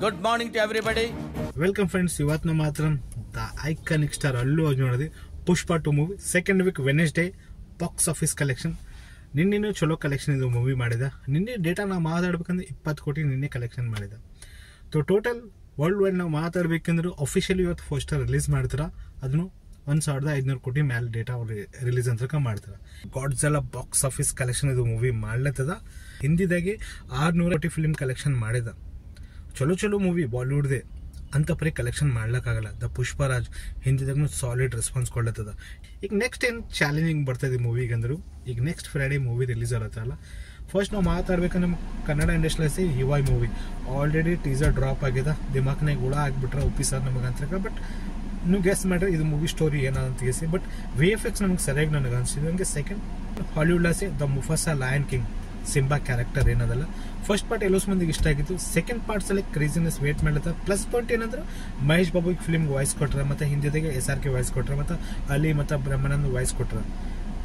Good morning to everybody. Welcome friends. ಇವತ್ತು ನಮ್ಮ ಮಾತ್ರ the iconic star Allu Arjun ನೋಡಿದ್ವಿ ಪುಷ್ಪ 2 movie second week Wednesday box office collection. ನಿನ್ನೆ ಚಲೋ ಕಲೆಕ್ಷನ್ ಇದು ಮೂವಿ ಮಾಡಿದ. ನಿನ್ನೆ ಡೇಟಾ ನಾವು ಮಾತಾಡ್ಬೇಕಂದ್ರೆ 20 ಕೋಟಿ ನಿನ್ನೆ ಕಲೆಕ್ಷನ್ ಮಾಡಿದ. ಟೋಟಲ್ ವರ್ಲ್ಡ್ ವೈಡ್ ನಾವು ಮಾತಾಡ್ಬೇಕಂದ್ರೆ ಅಫಿಷಿಯಲಿ ಇವತ್ತು ಫಸ್ಟ್ ರಿಲೀಸ್ ಮಾಡ್ತಾರ. ಅದನ್ನು 1500 ಕೋಟಿ ಮೇಲೆ ಡೇಟಾ ರಿಲೀಸ್ ಅಂತ ಮಾಡ್ತಾರೆ. ಗಾಡ್ಜಿಲ್ಲಾ ಬಾಕ್ಸ್ ಆಫೀಸ್ ಕಲೆಕ್ಷನ್ ಇದು ಮೂವಿ ಮಾಡ್ಲತ್ತದ. ಹಿಂದಿದಾಗೆ 600 ಕೋಟಿ ಫಿಲ್ಮ್ ಕಲೆಕ್ಷನ್ ಮಾಡಿದ. ಚಲೋ ಮೂವಿ ಬಾಲಿವುಡ್ದೇ ಅಂತ ಪರಿ ಕಲೆಕ್ಷನ್ ಮಾಡ್ಲಿಕ್ಕಾಗಲ್ಲ. ದ ಪುಷ್ಪರಾಜ್ ಹಿಂದಿದಾಗ ಸಾಲಿಡ್ ರೆಸ್ಪಾನ್ಸ್ ಕೊಡ್ಲತ್ತದ. ಈಗ ನೆಕ್ಸ್ಟ್ ಏನು ಚಾಲೆಂಜಿಂಗ್ ಬರ್ತದೆ ಮೂವಿಗೆ ಅಂದ್ರು, ಈಗ ನೆಕ್ಸ್ಟ್ ಫ್ರೈಡೇ ಮೂವಿ ರಿಲೀಸ್ ಆಗತ್ತಲ್ಲ. ಫಸ್ಟ್ ನಾವು ಮಾತಾಡ್ಬೇಕಂದ್ರೆ ನಮ್ಮ ಕನ್ನಡ ಇಂಡಸ್ಟ್ರಿಯಲ್ಲಿ UI movie already teaser drop ಆಗಿದೆ. ದಿಮಾಕ್ನಾಗ ಹುಳ ಆಗಿಬಿಟ್ರೆ ಒಪ್ಪಿ ಸರ್ ನಮಗೆ ಅಂತ. ಬಟ್ ನೀವು ಗೆಸ್ ಮಾಡ್ರಿ ಇದು ಮೂವಿ ಸ್ಟೋರಿ ಏನಂತ ಗೆಸಿ. ಬಟ್ VFX ನಮಗೆ ಸರಿಯಾಗಿ ನನಗೆ ಅನಿಸಿದ್ದು. ಹಂಗೆ ಸೆಕೆಂಡ್ ಹಾಲಿವುಡ್ಲಾಸೆ the Mufasa lion king Simba character ಏನದಲ್ಲ, ಫಸ್ಟ್ ಪಾರ್ಟ್ ಎಲ್ಲೋ ಮಂದಿಗೆ ಇಷ್ಟ ಆಗಿತ್ತು. ಸೆಕೆಂಡ್ ಪಾರ್ಟ್ಸ್ ಅಲ್ಲಿ ಕ್ರೇಜಿನೆಸ್ ವೇಟ್ ಮಾಡ್ಲತ್ತ. ಪ್ಲಸ್ ಪಾಯಿಂಟ್ ಏನಂದ್ರೆ ಮಹೇಶ್ ಬಾಬುಗೆ ಫಿಲ್ಮ್ಗೆ ವಾಯ್ಸ್ ಕೊಟ್ರ, ಮತ್ತೆ ಹಿಂದಿದಾಗೆ SRK ವಾಯ್ಸ್ ಕೊಟ್ರ, ಮತ್ತೆ ಅಲಿ ಮತ್ತೆ ಬ್ರಹ್ಮಾನಂದ್ ವಾಯ್ಸ್ ಕೊಟ್ರ.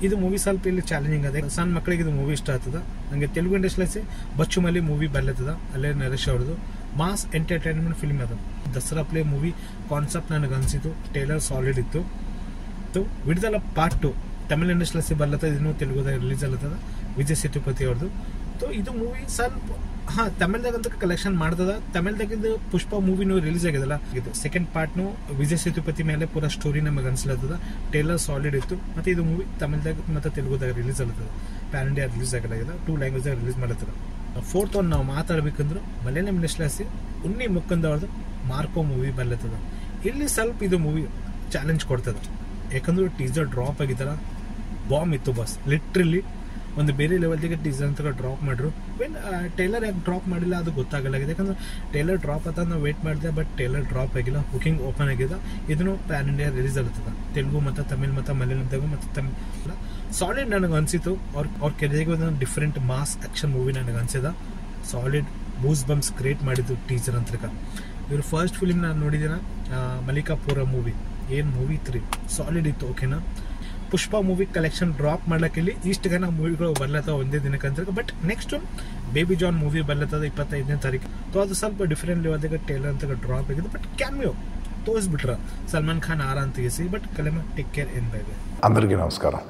ಇದು ಮೂವಿ ಸ್ವಲ್ಪ ಇಲ್ಲಿ ಚಾಲೆಂಜಿಂಗ್ ಅದೇ. ಸಣ್ಣ ಮಕ್ಕಳಿಗೆ ಇದು ಮೂವಿ ಇಷ್ಟ ಆಗ್ತದ. ಹಂಗೆ ತೆಲುಗು ಇಂಡಸ್ಟ್ರಿಯಲ್ಲಿ ಬಚ್ಚುಮಲ್ಲಿ ಮೂವಿ ಬರ್ಲತ್ತದ. ಅಲ್ಲೇ ನರೇಶ್ ಅವ್ರದ್ದು ಮಾಸ್ ಎಂಟರ್ಟೈನ್ಮೆಂಟ್ ಫಿಲ್ಮ್ ಅದ. ದಸರಾ ಪ್ಲೇ ಮೂವಿ ಕಾನ್ಸೆಪ್ಟ್ ನನಗೆ ಅನಿಸಿತು. ಟೇಲರ್ ಸಾಲಿಡ್ ಇತ್ತು. ವಿಡ್ದಲ್ಲ ಪಾರ್ಟ್ 2 ತಮಿಳ್ ಇಂಡಸ್ಟ್ರಿಯಲ್ಲಿ ಬರ್ಲತ್ತದ. ಇದನ್ನು ತೆಲುಗುದಾಗ ರಿಲೀಸ್ ಆಗ್ಲತ್ತದ. ವಿಜಯ್ ಸೇತುಪತಿ ಅವ್ರದ್ದು. ಇದು ಮೂವಿ ಸ್ವಲ್ಪ ತಮಿಳ್ದಾಗಂತ ಕಲೆಕ್ಷನ್ ಮಾಡ್ತದ. ತಮಿಳ್ದಾಗಿಂದ ಪುಷ್ಪ ಮೂವಿನೂ ರಿಲೀಸ್ ಆಗಿದಲ್ಲ. ಇದು ಸೆಕೆಂಡ್ ಪಾರ್ಟ್ನು ವಿಜಯ್ ಸೇತುಪತಿ ಮೇಲೆ ಪೂರಾ ಸ್ಟೋರಿ ನಮಗೆ ಅನ್ಸ್ಲತ್ತದ. ಟೇಲರ್ ಸಾಲಿಡ್ ಇತ್ತು. ಮತ್ತೆ ಇದು ಮೂವಿ ತಮಿಳ್ದಾಗ ಮತ್ತೆ ತೆಲುಗುದಾಗ ರಿಲೀಸ್ ಆಗ್ಲತ್ತದ. ಪ್ಯಾನ್ ಇಂಡಿಯಾ ರಿಲೀಸ್ ಆಗಲಾಗಿದೆ. 2 ಲ್ಯಾಂಗ್ವೇಜ್ದಾಗ ರಿಲೀಸ್ ಮಾಡತ್ತದ. ಫೋರ್ತ್ ಒನ್ ನಾವು ಮಾತಾಡ್ಬೇಕಂದ್ರೆ ಮಲಯಾಳಂ ಇಂಡಸ್ಟ್ರಿಯಲ್ಲಿ ಉನ್ನಿ ಮುಕ್ಕಂದ ಅವ್ರದ್ದು ಮಾರ್ಕೋ ಮೂವಿ ಬರ್ಲತ್ತದ. ಇಲ್ಲಿ ಸ್ವಲ್ಪ ಇದು ಮೂವಿ ಚಾಲೆಂಜ್ ಕೊಡ್ತದ. ಯಾಕಂದ್ರೆ ಟೀಸರ್ ಡ್ರಾಪ್ ಆಗಿತ್ತಲ್ಲ, ಬಾಂಬ್ ಇತ್ತು ಬಸ್. ಲಿಟ್ರಲಿ ಒಂದು ಬೇರೆ ಲೆವೆಲ್ಗೆ ಟೀಸರ್ ಅಂತ ಡ್ರಾಪ್ ಮಾಡ್ರು. ಟೇಲರ್ ಯಾಕೆ ಡ್ರಾಪ್ ಮಾಡಿಲ್ಲ ಅದು ಗೊತ್ತಾಗಲಾಗಿದೆ. ಯಾಕಂದ್ರೆ ಟೇಲರ್ ಡ್ರಾಪ್ ಅಂತ ನಾವು ವೇಟ್ ಮಾಡಿದೆ. ಬಟ್ ಟೇಲರ್ ಡ್ರಾಪ್ ಆಗಿಲ್ಲ. ಬುಕಿಂಗ್ ಓಪನ್ ಆಗಿದೆ. ಇದನ್ನು ಪ್ಯಾನ್ ಇಂಡಿಯಾ ರಿಲೀಸ್ ಆಗುತ್ತದೆ. ತೆಲುಗು ಮತ್ತು ತಮಿಳ್ ಮತ್ತು ಮಲಯಾಳಂದಾಗೂ ಮತ್ತು ತಮಿಳ್ ಸಾಲಿಡ್ ನನಗೆ ಅನಿಸಿತು. ಅವ್ರ ಕೆರೆಗೆ ಒಂದು ಡಿಫ್ರೆಂಟ್ ಮಾಸ್ ಆಕ್ಷನ್ ಮೂವಿ ನನಗೆ ಅನಿಸಿದ. ಸಾಲಿಡ್ ಬೂಸ್ ಬಂಪ್ಸ್ ಕ್ರಿಯೇಟ್ ಮಾಡಿದ್ದು ಟೀಚರ್ ಅಂತ. ಇವ್ರ ಫಸ್ಟ್ ಫಿಲ್ಮ್ ನಾನು ನೋಡಿದ್ದೀನ ಮಲ್ಲಿಕಾಪುರ ಮೂವಿ. ಏನು ಮೂವಿ 3 ಸಾಲಿಡ್ ಇತ್ತು. ಓಕೆನಾ. ಪುಷ್ಪ ಮೂವಿ ಕಲೆಕ್ಷನ್ ಡ್ರಾಪ್ ಮಾಡ್ಲಿಕ್ಕೆ ಇಲ್ಲಿ ಇಷ್ಟು ಗನ ಮೂವಿಗಳು ಬರ್ಲತ್ತವ ಒಂದೇ ದಿನಕ್ಕೆ ಅಂತ. But next Baby John movie ಬರ್ಲತ್ತದ 25ನೇ ತಾರೀಕು. ಅದು ಸ್ವಲ್ಪ ಡಿಫ್ರೆಂಟ್ ಲೆವೆಲ್ದಾಗ ಟೇಲರ್ ಅಂತ ಡ್ರಾಪ್ ಆಗಿದೆ. ಬಟ್ ಕ್ಯಾಮಿಯೋ ತೋರಿಸ್ಬಿಟ್ರ ಸಲ್ಮಾನ್ ಖಾನ್ ಆರ ಅಂತ. ಬಟ್ ಕಲೆಮ ಟೇಕ್ ಕೇರ್ ಏನ್ ಬೈ. అందరికీ నమస్కారం.